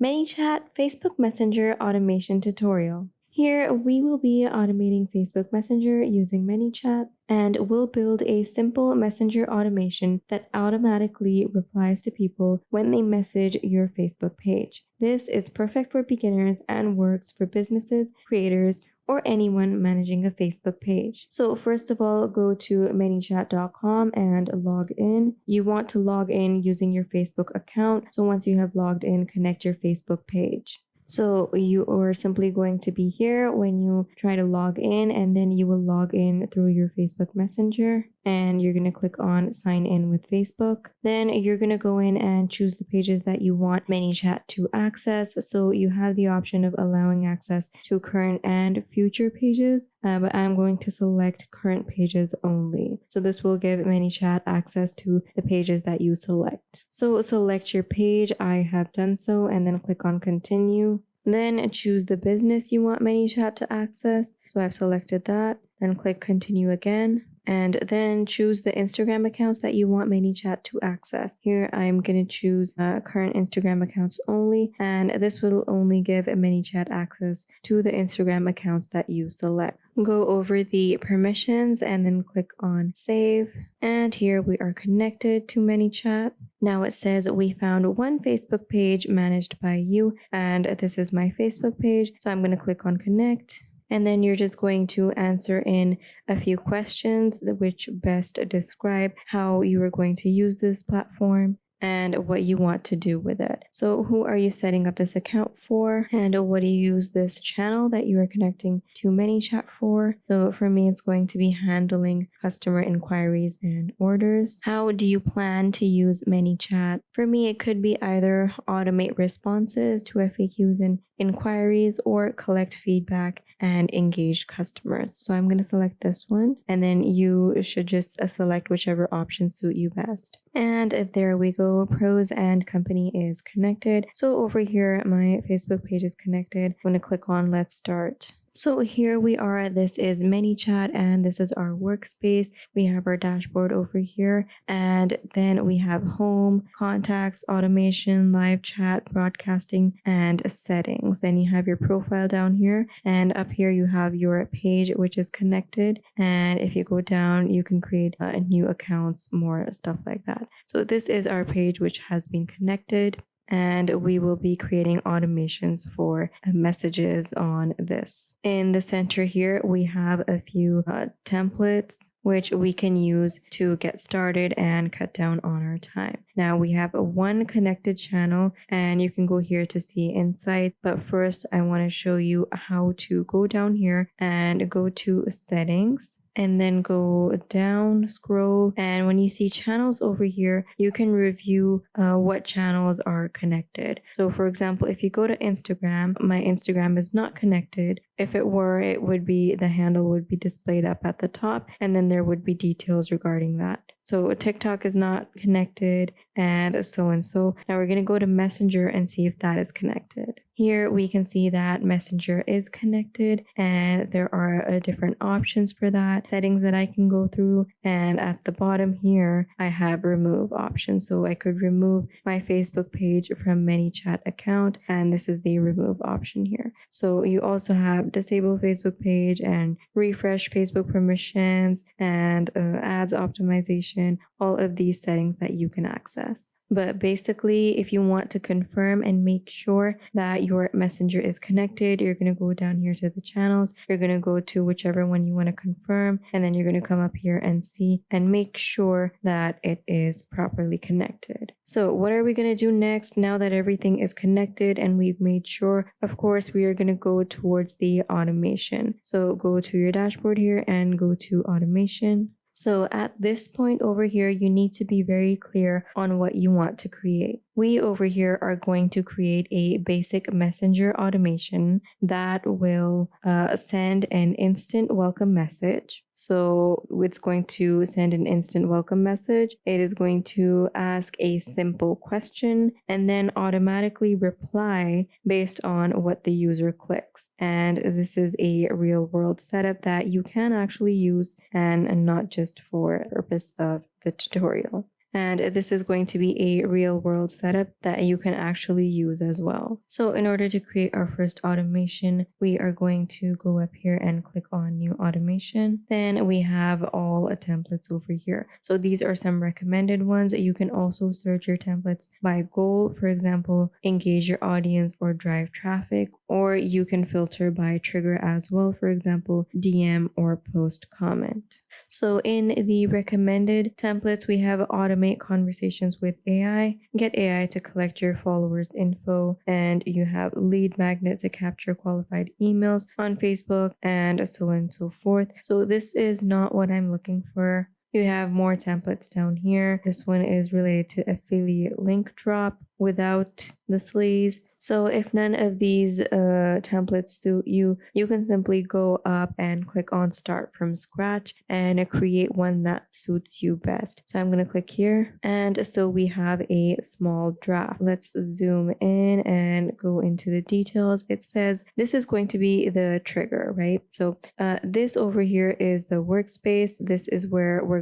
ManyChat Facebook Messenger Automation Tutorial. Here, we will be automating Facebook Messenger using ManyChat, and we'll build a simple messenger automation that automatically replies to people when they message your Facebook page. This is perfect for beginners and works for businesses, creators, or anyone managing a Facebook page. So first of all, go to ManyChat.com and log in. You want to log in using your Facebook account. So once you have logged in, connect your Facebook page. So you are simply going to be here when you try to log in, and then you will log in through your Facebook Messenger, and you're going to click on sign in with Facebook. Then you're going to go in and choose the pages that you want ManyChat to access. So you have the option of allowing access to current and future pages, but I'm going to select current pages only. So this will give ManyChat access to the pages that you select. So select your page. I have done so, and then click on continue. Then choose the business you want ManyChat to access. So I've selected that. Then click continue again. And then choose the Instagram accounts that you want ManyChat to access. Here I'm going to choose current Instagram accounts only, and this will only give ManyChat access to the Instagram accounts that you select. Go over the permissions and then click on save. And here we are connected to ManyChat. Now it says we found one Facebook page managed by you, and this is my Facebook page. So I'm going to click on connect. And then you're just going to answer in a few questions which best describe how you are going to use this platform and what you want to do with it. So who are you setting up this account for? And what do you use this channel that you are connecting to ManyChat for? So for me, it's going to be handling customer inquiries and orders. How do you plan to use ManyChat? For me, it could be either automate responses to FAQs and inquiries or collect feedback and engage customers. So I'm going to select this one, and then you should just select whichever option suit you best. And there we go. Pros and company is connected. So over here, my Facebook page is connected. I'm going to click on let's start. So here we are. This is ManyChat, and this is our workspace. We have our dashboard over here, and then we have home, contacts, automation, live chat, broadcasting, and settings. Then you have your profile down here, and up here you have your page, which is connected. And if you go down, you can create new accounts, more stuff like that. So this is our page, which has been connected. And we will be creating automations for messages on this. In the center here, we have a few templates which we can use to get started and cut down on our time. Now we have one connected channel, and you can go here to see insight. But first, I want to show you how to go down here and go to settings, and then go down, scroll, and when you see channels over here, you can review what channels are connected. So for example, if you go to Instagram, my Instagram is not connected. If it were, it would be, the handle would be displayed up at the top, and then there would be details regarding that. So TikTok is not connected, and so and so. Now we're going to go to Messenger and see if that is connected. Here we can see that Messenger is connected, and there are different options for that, settings that I can go through. And at the bottom here, I have remove options. So I could remove my Facebook page from ManyChat account, and this is the remove option here. So you also have disable Facebook page and refresh Facebook permissions and ads optimization, all of these settings that you can access. But basically, if you want to confirm and make sure that your messenger is connected, you're going to go down here to the channels. You're going to go to whichever one you want to confirm, and then you're going to come up here and see and make sure that it is properly connected. So what are we going to do next now that everything is connected and we've made sure? Of course, we are going to go towards the automation. So go to your dashboard here and go to automation. So at this point over here, you need to be very clear on what you want to create. We over here are going to create a basic messenger automation that will send an instant welcome message. So it's going to send an instant welcome message. It is going to ask a simple question and then automatically reply based on what the user clicks. And this is a real world setup that you can actually use and not just for the purpose of the tutorial. And this is going to be a real world setup that you can actually use as well. So in order to create our first automation, we are going to go up here and click on new automation. Then we have all templates over here. So these are some recommended ones. You can also search your templates by goal, for example, engage your audience or drive traffic, or you can filter by trigger as well, for example, DM or post comment. So in the recommended templates, we have automate conversations with AI, get AI to collect your followers' info, and you have lead magnet to capture qualified emails on Facebook, and so on and so forth. So this is not what I'm looking for. You have more templates down here. This one is related to affiliate link drop without the sleaze. So if none of these templates suit you, you can simply go up and click on start from scratch and create one that suits you best. So I'm going to click here, and so we have a small draft. Let's zoom in and go into the details. It says this is going to be the trigger, right? So this over here is the workspace. This is where we're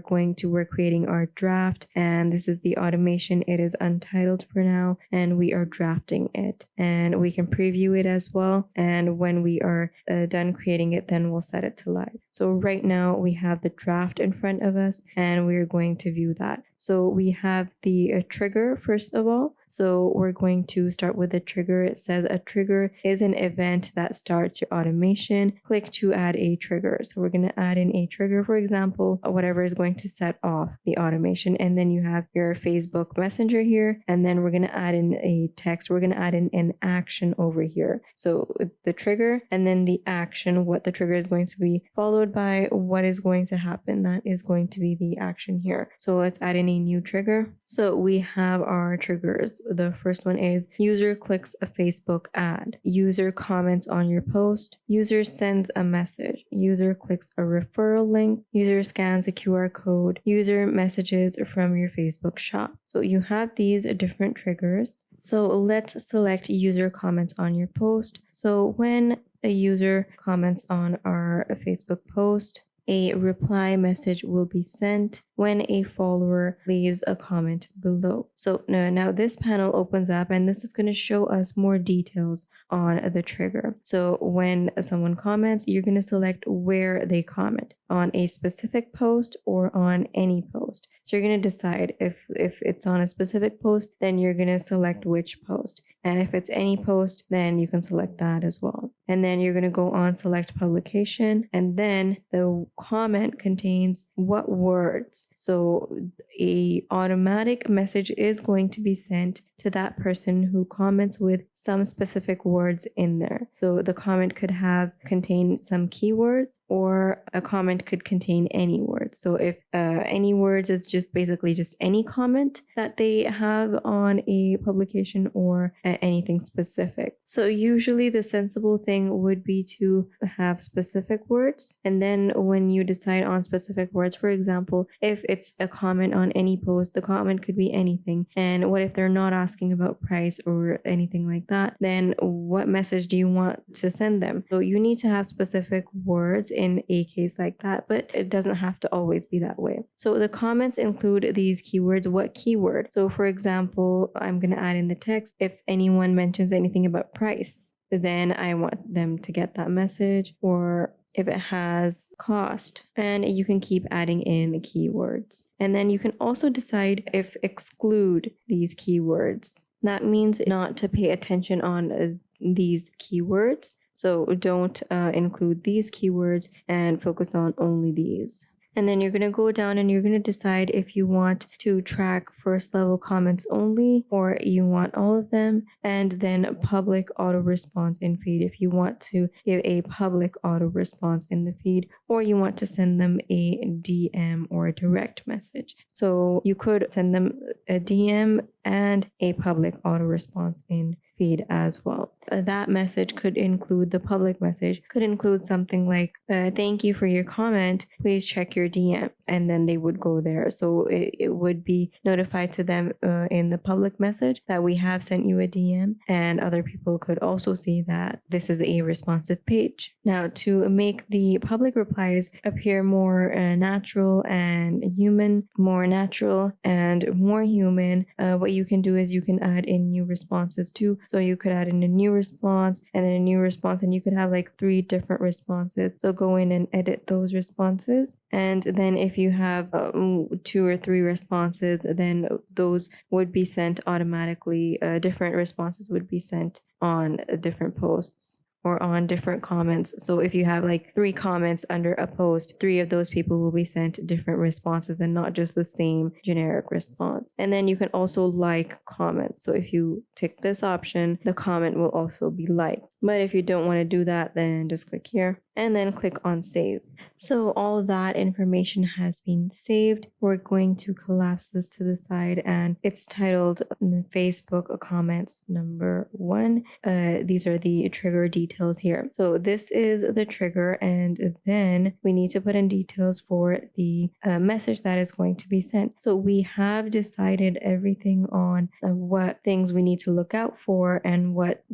creating our draft, and this is the automation. It is untitled for now, and we are drafting it, and we can preview it as well. And when we are done creating it, then we'll set it to live. So right now we have the draft in front of us, and we're going to view that. So we have the trigger first of all. So we're going to start with the trigger. It says a trigger is an event that starts your automation. Click to add a trigger. So we're going to add in a trigger, for example, whatever is going to set off the automation. And then you have your Facebook Messenger here. And then we're going to add in a text. We're going to add in an action over here. So the trigger and then the action, what the trigger is going to be, followed by what is going to happen. That is going to be the action here. So let's add in a new trigger. So we have our triggers. The first one is user clicks a Facebook ad, user comments on your post, user sends a message, user clicks a referral link, user scans a QR code, user messages from your Facebook shop. So you have these different triggers. So let's select user comments on your post. So when a user comments on our Facebook post, a reply message will be sent when a follower leaves a comment below. So now this panel opens up, and this is going to show us more details on the trigger. So when someone comments, you're going to select where they comment, on a specific post or on any post. So you're going to decide if it's on a specific post, then you're going to select which post. And if it's any post, then you can select that as well. And then you're going to go on select publication, and then the comment contains what words. So a automatic message is going to be sent to that person who comments with some specific words in there. So the comment could contain some keywords, or a comment could contain any words. So if any words is just basically just any comment that they have on a publication, or anything specific. So usually the sensible thing would be to have specific words, and then when you decide on specific words, for example, if it's a comment on any post, the comment could be anything. And what if they're not asking about price or anything like that? Then what message do you want to send them? So you need to have specific words in a case like that, but it doesn't have to always be that way. So the comments include these keywords. What keyword? So for example, I'm going to add in the text, if anyone mentions anything about price, then I want them to get that message, or if it has cost, and you can keep adding in keywords. And then you can also decide if exclude these keywords. That means not to pay attention on these keywords. So don't include these keywords and focus on only these. And then you're going to go down and you're going to decide if you want to track first level comments only, or you want all of them, and then public auto response in feed if you want to give a public auto response in the feed, or you want to send them a DM or a direct message. So you could send them a DM and a public auto response in feed as well. that message could include the public message, could include something like, thank you for your comment, please check your DM. And then they would go there. So it would be notified to them in the public message that we have sent you a DM, and other people could also see that this is a responsive page. Now, to make the public replies appear more natural and human, more natural and more human, what you can do is you can add in new responses too. So you could add in a new response and then a new response, and you could have like 3 different responses. So go in and edit those responses. And then if you have 2 or 3 responses, then those would be sent automatically. Different responses would be sent on different posts or on different comments. So if you have like 3 comments under a post, 3 of those people will be sent different responses and not just the same generic response. And then you can also like comments. So if you tick this option, the comment will also be liked. But if you don't want to do that, then just click here and then click on save. So all that information has been saved. We're going to collapse this to the side, and it's titled Facebook comments number 1. These are the trigger details here. So this is the trigger, and then we need to put in details for the message that is going to be sent. So we have decided everything on what things we need to look out for and what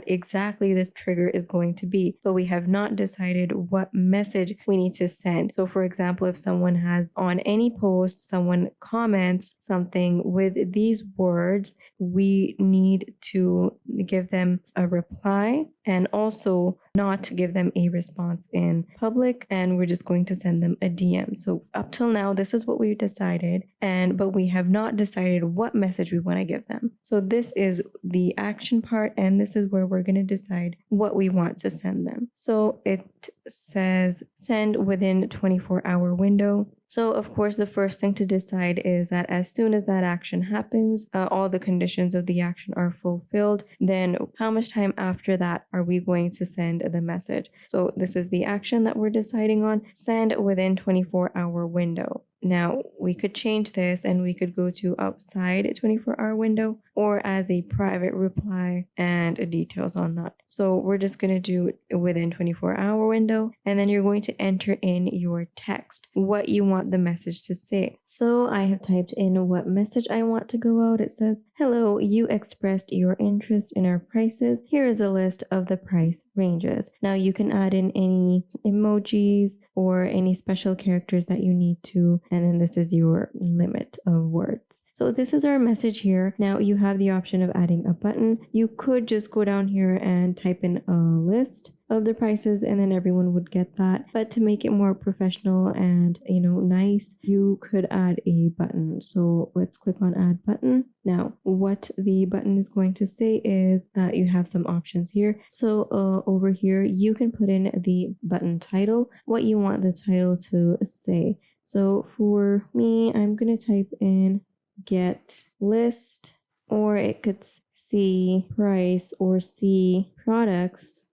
exactly the trigger is going to be, but we have not decided what message we need to send. So for example, if someone has on any post, someone comments something with these words, we need to give them a reply and also not give them a response in public, and we're just going to send them a DM. So up till now, this is what we've decided, but we have not decided what message we want to give them. So this is the action part, and this is where we're going to decide what we want to send them. So it says send within 24-hour window. So of course, the first thing to decide is that as soon as that action happens, all the conditions of the action are fulfilled, then how much time after that are we going to send the message? So this is the action that we're deciding on, send within 24-hour window. Now, we could change this and we could go to outside a 24-hour window or as a private reply and details on that. So we're just going to do within 24-hour window, and then you're going to enter in your text, what you want the message to say. So I have typed in what message I want to go out. It says, hello, you expressed your interest in our prices. Here is a list of the price ranges. Now you can add in any emojis or any special characters that you need to, and then this is your limit of words. So this is our message here. Now you have the option of adding a button. You could just go down here and type in a list of the prices, and then everyone would get that. But to make it more professional and nice, you could add a button. So let's click on add button. Now what the button is going to say is you have some options here. So over here you can put in the button title, what you want the title to say. So for me, I'm gonna type in get list, or it could see price or see products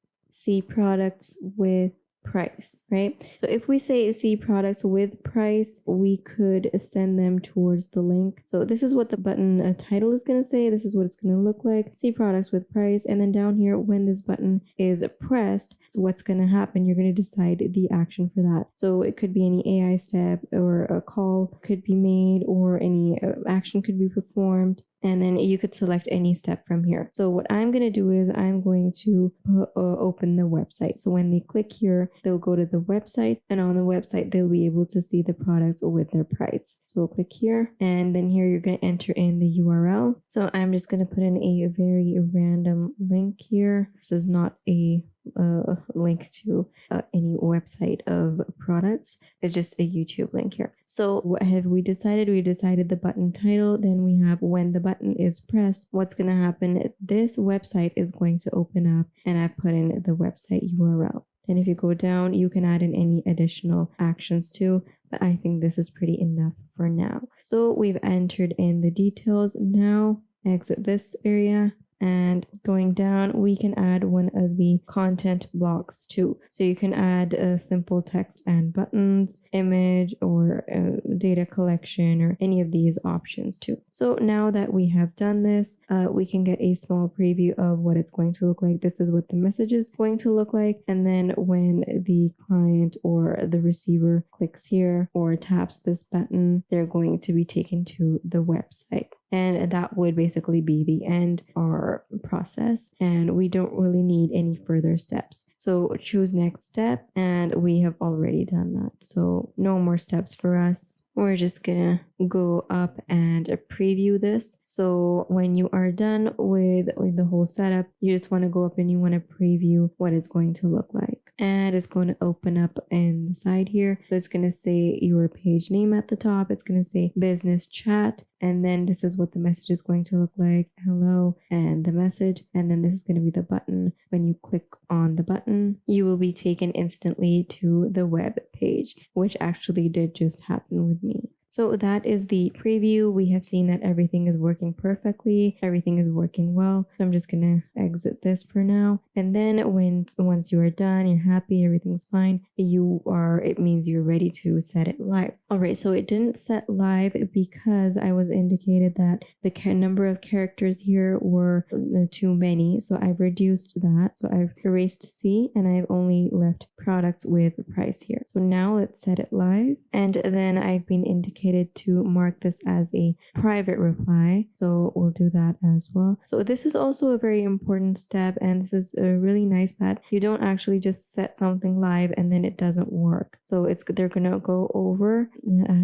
with price, right? So if we say see products with price, we could send them towards the link. So this is what the button title is going to say. This is what it's going to look like. See products with price. And then down here, when this button is pressed, so what's going to happen? You're going to decide the action for that. So it could be any AI step or a call could be made, or any action could be performed. And then you could select any step from here. So what I'm going to do is I'm going to open the website. So when they click here, they'll go to the website, and on the website, they'll be able to see the products with their price. So we'll click here, and then here you're going to enter in the URL. So I'm just going to put in a very random link here. This is not a link to any website of products. It's just a YouTube link here. So what have we decided? We decided the button title. Then we have when the button is pressed, what's going to happen? This website is going to open up, and I've put in the website URL. And if you go down, you can add in any additional actions too, but I think this is pretty enough for now. So we've entered in the details. Now exit this area And going down, we can add one of the content blocks too. So you can add a simple text and buttons, image, or data collection, or any of these options too. So now that we have done this, we can get a small preview of what it's going to look like. This is what the message is going to look like. And then when the client or the receiver clicks here or taps this button, they're going to be taken to the website. And that would basically be the end of our process. And we don't really need any further steps. So choose next step, and we have already done that. So no more steps for us. We're just gonna go up and preview this. So when you are done with the whole setup, you just want to go up and you want to preview what it's going to look like. And it's going to open up in the side here. So it's going to say your page name at the top. It's going to say business chat. And then this is what the message is going to look like. Hello, and the message. And then this is going to be the button. When you click on the button, you will be taken instantly to the web page, which actually did just happen with me. So that is the preview. We have seen that everything is working perfectly. Everything is working well. So I'm just going to exit this for now. And then once you are done, you're happy, everything's fine, it means you're ready to set it live. All right, so it didn't set live because I was indicated that the number of characters here were too many. So I've reduced that. So I've erased C and I've only left products with price here. So now let's set it live. And then I've been indicated to mark this as a private reply. So we'll do that as well. So this is also a very important step, and this is really nice that you don't actually just set something live and then it doesn't work. So they're gonna go over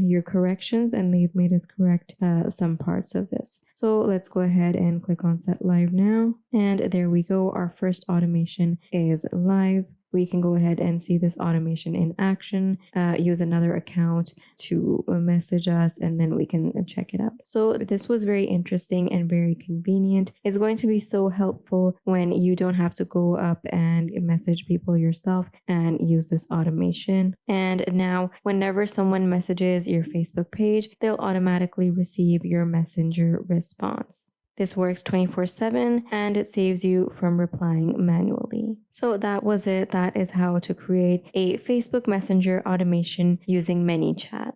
your corrections, and they've made us correct some parts of this. So let's go ahead and click on set live now. And there we go. Our first automation is live. We can go ahead and see this automation in action, use another account to message us, and then we can check it out. So this was very interesting and very convenient. It's going to be so helpful when you don't have to go up and message people yourself and use this automation. And now whenever someone messages your Facebook page, they'll automatically receive your messenger response. This works 24/7 and it saves you from replying manually. So that was it. That is how to create a Facebook Messenger automation using ManyChat.